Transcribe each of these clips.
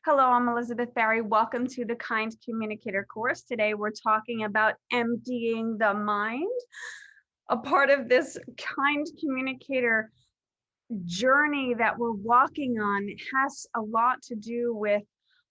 Hello, I'm Elizabeth Barry. Welcome to the Kind Communicator course. Today we're talking about emptying the mind. A part of this Kind Communicator journey that we're walking on has a lot to do with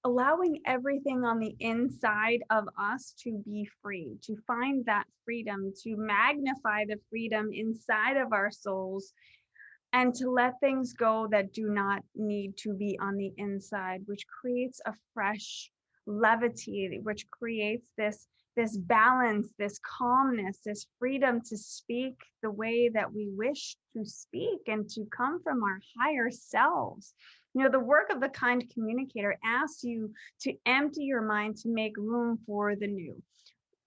allowing everything on the inside of us to be free, to find that freedom, to magnify the freedom inside of our souls, and to let things go that do not need to be on the inside, which creates a fresh levity, which creates this balance, this calmness, this freedom to speak the way that we wish to speak and to come from our higher selves. The work of the Kind Communicator asks you to empty your mind to make room for the new.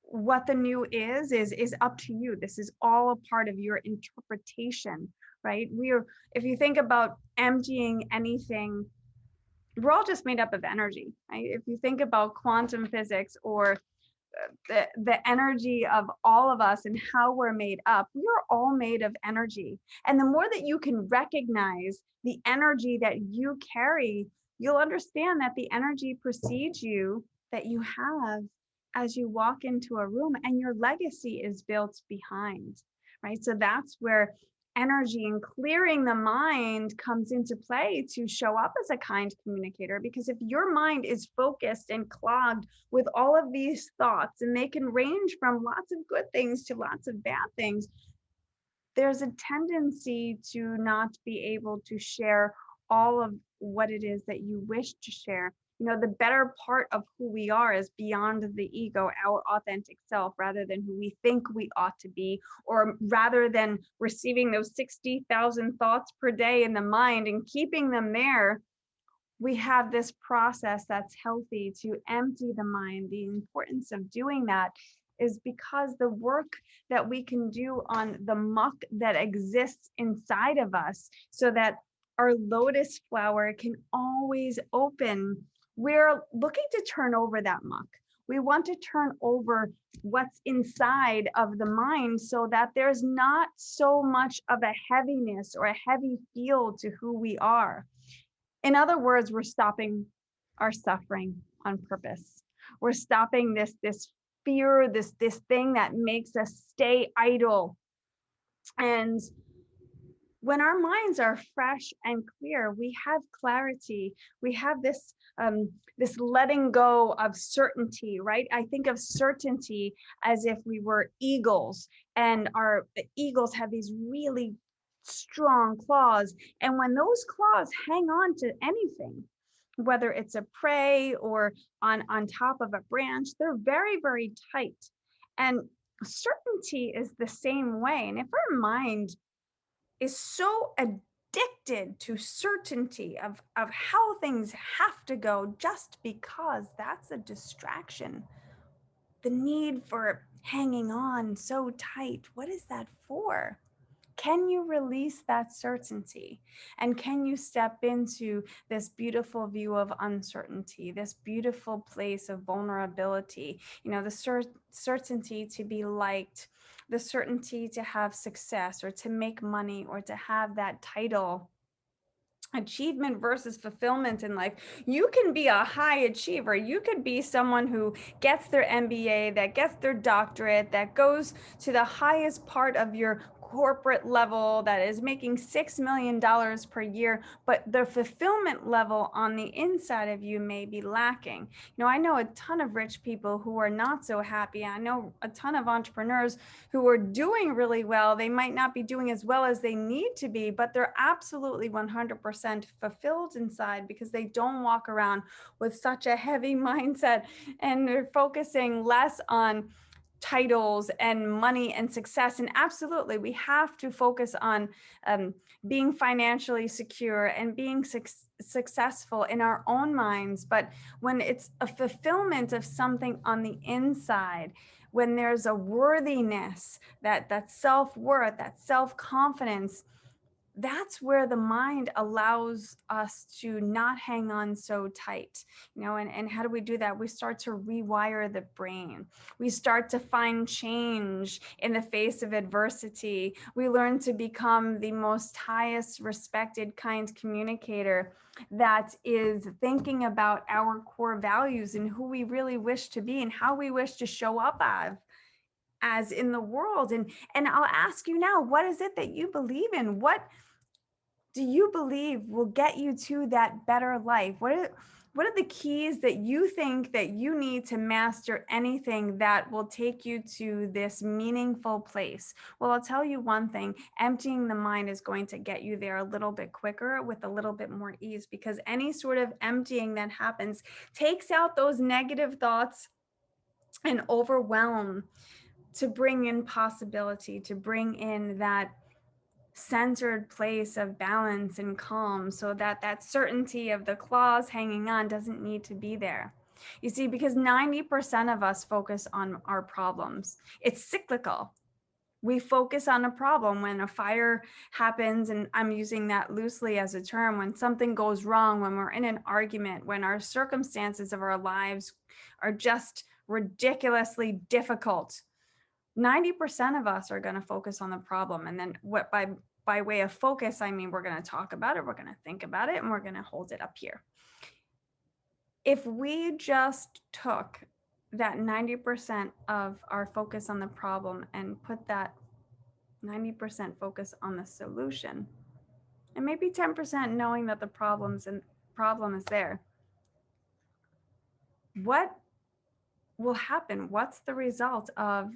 What the new is up to you. This is all a part of your interpretation, right? If you think about emptying anything, we're all just made up of energy, right? If you think about quantum physics or the energy of all of us and how we're made up, we are all made of energy. And the more that you can recognize the energy that you carry, you'll understand that the energy precedes you, that you have as you walk into a room, and your legacy is built behind, right? So that's where energy and clearing the mind comes into play to show up as a kind communicator. Because if your mind is focused and clogged with all of these thoughts, and they can range from lots of good things to lots of bad things, there's a tendency to not be able to share all of what it is that you wish to share. The better part of who we are is beyond the ego, our authentic self, rather than who we think we ought to be, or rather than receiving those 60,000 thoughts per day in the mind and keeping them there. We have this process that's healthy to empty the mind. The importance of doing that is because the work that we can do on the muck that exists inside of us, so that our lotus flower can always open. We're looking to turn over that muck. We want to turn over what's inside of the mind so that there's not so much of a heaviness or a heavy feel to who we are. In other words, we're stopping our suffering on purpose. We're stopping this fear, this thing that makes us stay idle. And when our minds are fresh and clear, we have clarity. We have this letting go of certainty, right? I think of certainty as if we were eagles, and the eagles have these really strong claws. And when those claws hang on to anything, whether it's a prey or on top of a branch, they're very, very tight. And certainty is the same way. And if our mind is so addicted to certainty of how things have to go just because that's a distraction, the need for hanging on so tight, what is that for? Can you release that certainty? And can you step into this beautiful view of uncertainty, this beautiful place of vulnerability? The certainty to be liked, the certainty to have success or to make money or to have that title. Achievement versus fulfillment in life. You can be a high achiever. You could be someone who gets their MBA, that gets their doctorate, that goes to the highest part of your corporate level, that is making $6 million per year, but the fulfillment level on the inside of you may be lacking. I know a ton of rich people who are not so happy. I know a ton of entrepreneurs who are doing really well. They might not be doing as well as they need to be, but they're absolutely 100% fulfilled inside, because they don't walk around with such a heavy mindset, and they're focusing less on titles and money and success. And absolutely, we have to focus on being financially secure and being successful in our own minds. But when it's a fulfillment of something on the inside, when there's a worthiness, that self-worth, that self-confidence, that's where the mind allows us to not hang on so tight, and how do we do that? We start to rewire the brain. We start to find change in the face of adversity. We learn to become the most highest respected, kind communicator that is thinking about our core values and who we really wish to be and how we wish to show up as in the world. And I'll ask you now, what is it that you believe in? What do you believe will get you to that better life? What are the keys that you think that you need to master anything that will take you to this meaningful place? Well, I'll tell you one thing, emptying the mind is going to get you there a little bit quicker with a little bit more ease, because any sort of emptying that happens takes out those negative thoughts and overwhelm to bring in possibility, to bring in that centered place of balance and calm, so that that certainty of the claws hanging on doesn't need to be there. You see, because 90% of us focus on our problems. It's cyclical. We focus on a problem when a fire happens, and I'm using that loosely as a term, when something goes wrong, when we're in an argument, when our circumstances of our lives are just ridiculously difficult. 90% of us are going to focus on the problem. And then what by way of focus, I mean, we're going to talk about it, we're going to think about it, and we're going to hold it up here. If we just took that 90% of our focus on the problem and put that 90% focus on the solution, and maybe 10% knowing that the problem is there, what will happen? What's the result of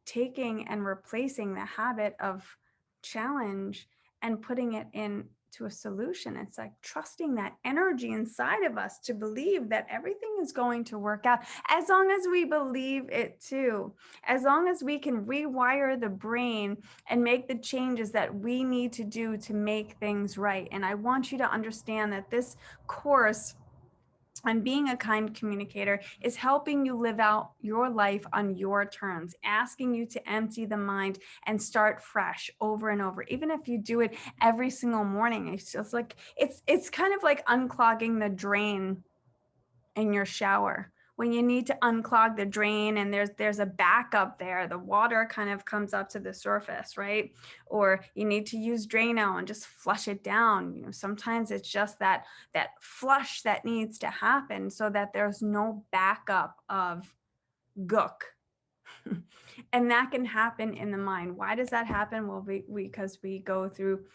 taking and replacing the habit of challenge and putting it into a solution? It's like trusting that energy inside of us to believe that everything is going to work out, as long as we believe it too, as long as we can rewire the brain and make the changes that we need to do to make things right. And I want you to understand that this course and being a kind communicator is helping you live out your life on your terms, asking you to empty the mind and start fresh over and over. Even if you do it every single morning, it's just like, it's kind of like unclogging the drain in your shower. When you need to unclog the drain and there's a backup there, the water kind of comes up to the surface, right? Or you need to use Drano and just flush it down. Sometimes it's just that flush that needs to happen so that there's no backup of gook. And that can happen in the mind. Why does that happen? Well, because we go through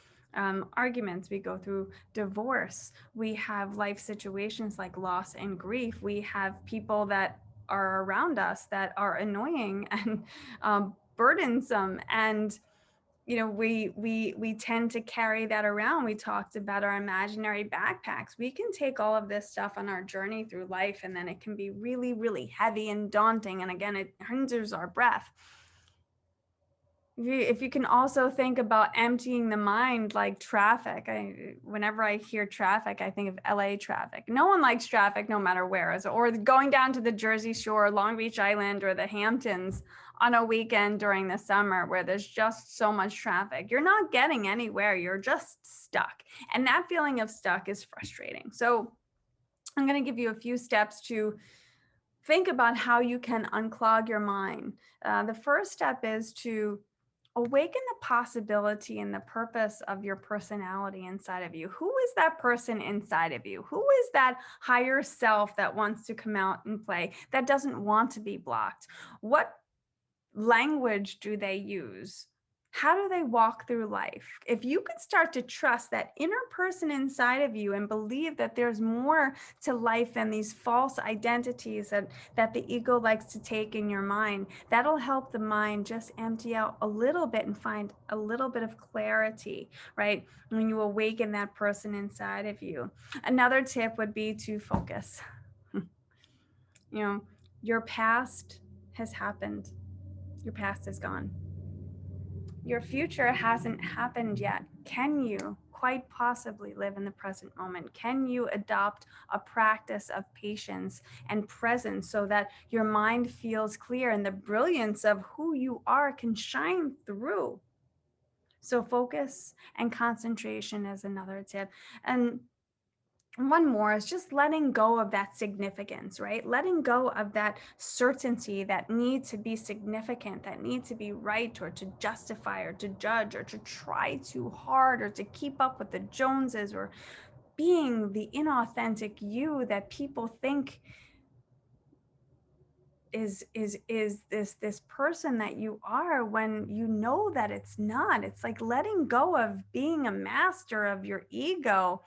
arguments, we go through divorce, we have life situations like loss and grief, we have people that are around us that are annoying and burdensome, and we tend to carry that around. We talked about our imaginary backpacks. We can take all of this stuff on our journey through life, and then it can be really, really heavy and daunting, and again, it hinders our breath. If you can also think about emptying the mind like traffic. Whenever I hear traffic, I think of LA traffic. No one likes traffic no matter where, or going down to the Jersey Shore, Long Beach Island, or the Hamptons on a weekend during the summer where there's just so much traffic. You're not getting anywhere. You're just stuck. And that feeling of stuck is frustrating. So I'm going to give you a few steps to think about how you can unclog your mind. The first step is to awaken the possibility and the purpose of your personality inside of you. Who is that person inside of you? Who is that higher self that wants to come out and play, that doesn't want to be blocked? What language do they use? How do they walk through life? If you could start to trust that inner person inside of you and believe that there's more to life than these false identities that the ego likes to take in your mind, that'll help the mind just empty out a little bit and find a little bit of clarity, right? When you awaken that person inside of you. Another tip would be to focus. Your past has happened. Your past is gone. Your future hasn't happened yet. Can you quite possibly live in the present moment? Can you adopt a practice of patience and presence so that your mind feels clear and the brilliance of who you are can shine through? So focus and concentration is another tip. And one more is just letting go of that significance, right? Letting go of that certainty that need to be significant, that need to be right, or to justify, or to judge, or to try too hard, or to keep up with the Joneses, or being the inauthentic you that people think is this person that you are, when you know that it's not. It's like letting go of being a master of your ego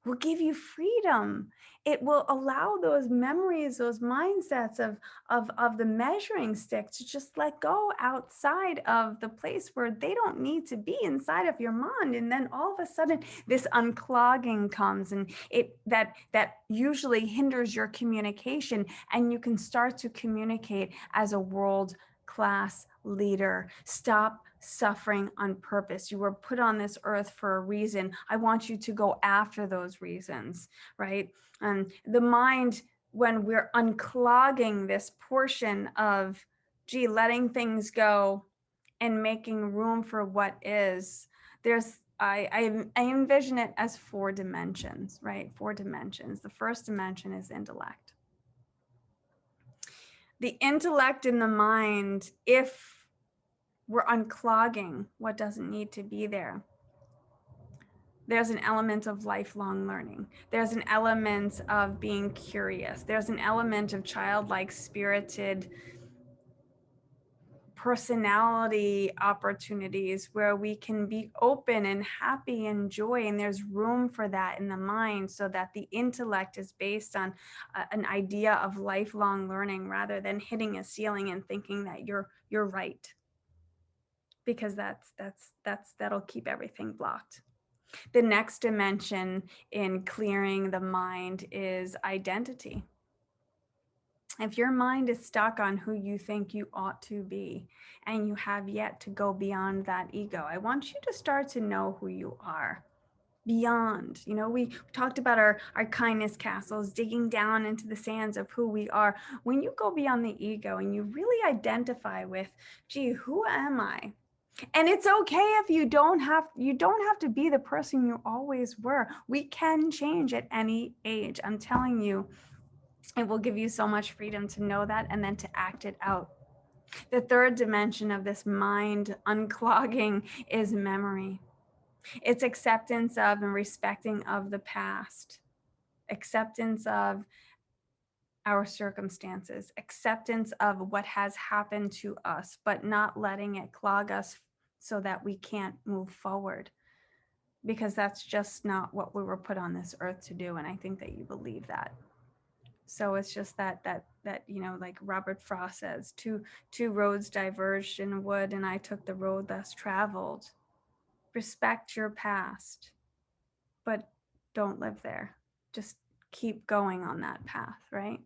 will give you freedom. It will allow those memories, those mindsets of the measuring stick to just let go outside of the place where they don't need to be, inside of your mind. And then all of a sudden this unclogging comes, and that usually hinders your communication, and you can start to communicate as a world-class leader. Stop suffering on purpose. You were put on this earth for a reason. I want you to go after those reasons, right? The mind, when we're unclogging this portion of, letting things go and making room for what is, I envision it as 4 dimensions, right? 4 dimensions. The first dimension is intellect. The intellect in the mind, if we're unclogging what doesn't need to be there, there's an element of lifelong learning. There's an element of being curious. There's an element of childlike, spirited personality opportunities where we can be open and happy and joy. And there's room for that in the mind, so that the intellect is based on an idea of lifelong learning, rather than hitting a ceiling and thinking that you're right, because that'll keep everything blocked. The next dimension in clearing the mind is identity. If your mind is stuck on who you think you ought to be, and you have yet to go beyond that ego, I want you to start to know who you are. Beyond, we talked about our kindness castles, digging down into the sands of who we are. When you go beyond the ego and you really identify with, who am I? And it's okay if you don't have to be the person you always were. We can change at any age. I'm telling you, it will give you so much freedom to know that, and then to act it out. The third dimension of this mind unclogging is memory. It's acceptance of and respecting of the past, acceptance of our circumstances, acceptance of what has happened to us, but not letting it clog us so that we can't move forward, because that's just not what we were put on this earth to do. And I think that you believe that. So it's just that like Robert Frost says, two roads diverged in a wood, and I took the road less traveled. Respect your past, but don't live there. Just keep going on that path, right?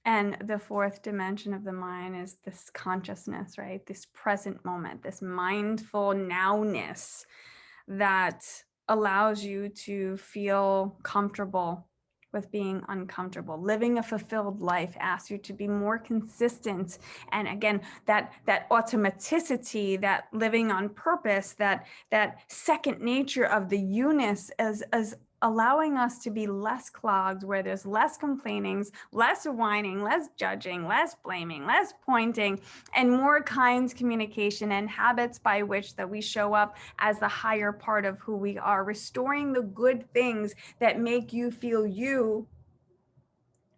And the fourth dimension of the mind is this consciousness, right? This present moment, this mindful nowness that allows you to feel comfortable with being uncomfortable. Living a fulfilled life asks you to be more consistent. And again, that automaticity, that living on purpose, that second nature of the newness, as allowing us to be less clogged, where there's less complainings, less whining, less judging, less blaming, less pointing, and more kind communication, and habits by which that we show up as the higher part of who we are. Restoring the good things that make you feel you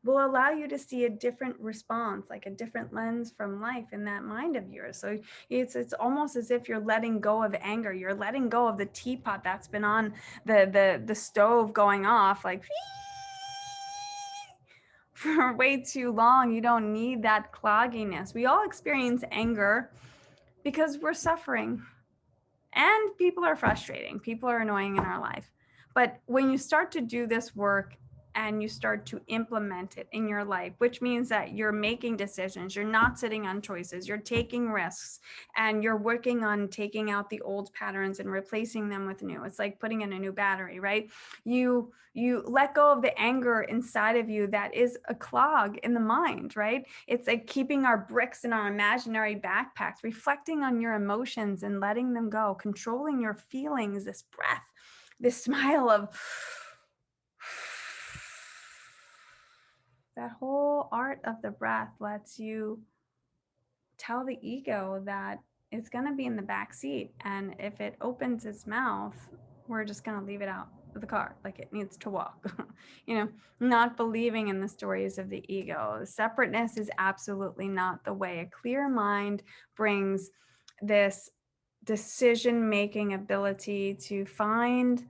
will allow you to see a different response, like a different lens from life in that mind of yours. So it's almost as if you're letting go of anger. You're letting go of the teapot that's been on the stove going off like for way too long. You don't need that clogginess. We all experience anger because we're suffering, and people are frustrating. People are annoying in our life. But when you start to do this work, and you start to implement it in your life, which means that you're making decisions, you're not sitting on choices, you're taking risks, and you're working on taking out the old patterns and replacing them with new. It's like putting in a new battery, right? You let go of the anger inside of you that is a clog in the mind, right? It's like keeping our bricks in our imaginary backpacks, reflecting on your emotions and letting them go, controlling your feelings, this breath, this smile of that whole art of the breath lets you tell the ego that it's going to be in the back seat, and if it opens its mouth, we're just going to leave it out of the car like it needs to walk. Not believing in the stories of the ego. Separateness is absolutely not the way. A clear mind brings this decision-making ability to find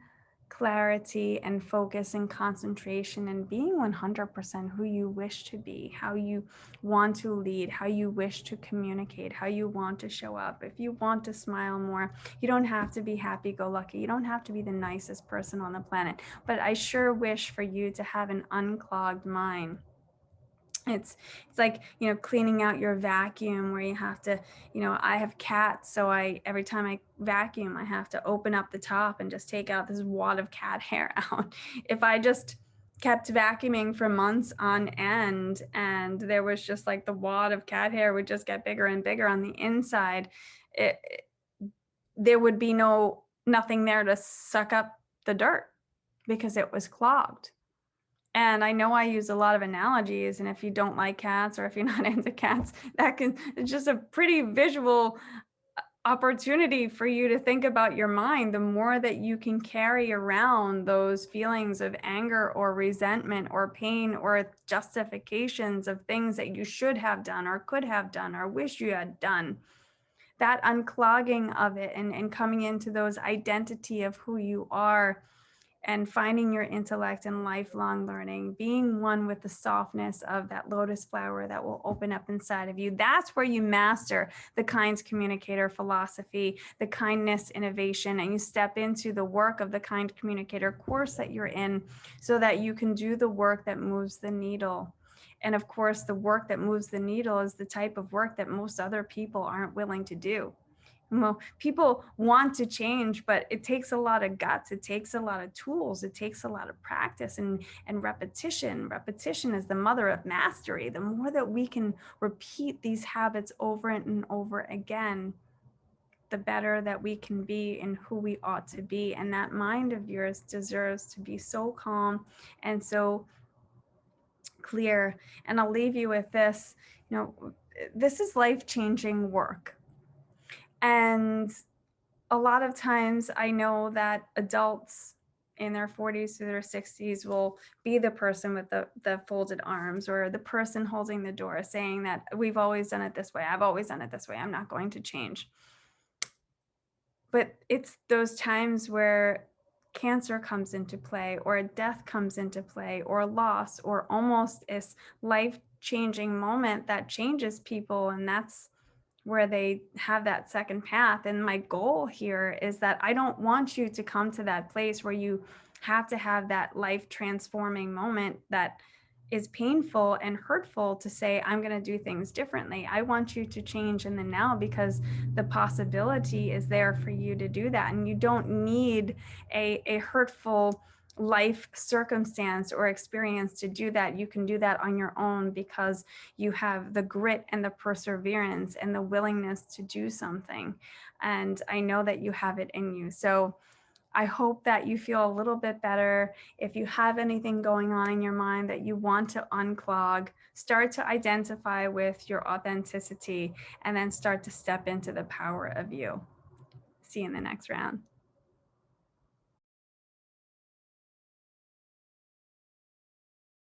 clarity and focus and concentration and being 100% who you wish to be, how you want to lead, how you wish to communicate, how you want to show up. If you want to smile more, you don't have to be happy-go-lucky. You don't have to be the nicest person on the planet. But I sure wish for you to have an unclogged mind. It's like, cleaning out your vacuum where you have to, I have cats, so every time I vacuum, I have to open up the top and just take out this wad of cat hair out. If I just kept vacuuming for months on end and there was just like the wad of cat hair would just get bigger and bigger on the inside, there would be nothing there to suck up the dirt because it was clogged. And I know I use a lot of analogies, and if you don't like cats or if you're not into cats, it's just a pretty visual opportunity for you to think about your mind. The more that you can carry around those feelings of anger or resentment or pain or justifications of things that you should have done or could have done or wish you had done, that unclogging of it and coming into those identity of who you are, and finding your intellect and lifelong learning, being one with the softness of that lotus flower that will open up inside of you. That's where you master the Kind Communicator philosophy, the kindness innovation, and you step into the work of the Kind Communicator course that you're in so that you can do the work that moves the needle. And of course, the work that moves the needle is the type of work that most other people aren't willing to do. Well, people want to change, but it takes a lot of guts. It takes a lot of tools. It takes a lot of practice and repetition. Repetition is the mother of mastery. The more that we can repeat these habits over and over again, the better that we can be and who we ought to be. And that mind of yours deserves to be so calm and so clear. And I'll leave you with this, this is life-changing work. And a lot of times I know that adults in their 40s to their 60s will be the person with the folded arms, or the person holding the door saying that we've always done it this way. I've always done it this way. I'm not going to change. But it's those times where cancer comes into play, or a death comes into play, or a loss, or almost this life-changing moment that changes people. And that's where they have that second path. And my goal here is that I don't want you to come to that place where you have to have that life transforming moment that is painful and hurtful to say, I'm going to do things differently. I want you to change in the now, because the possibility is there for you to do that. And you don't need a hurtful life circumstance or experience to do that. You can do that on your own, because you have the grit and the perseverance and the willingness to do something. And I know that you have it in you. So I hope that you feel a little bit better. If you have anything going on in your mind that you want to unclog, start to identify with your authenticity and then start to step into the power of you. See you in the next round.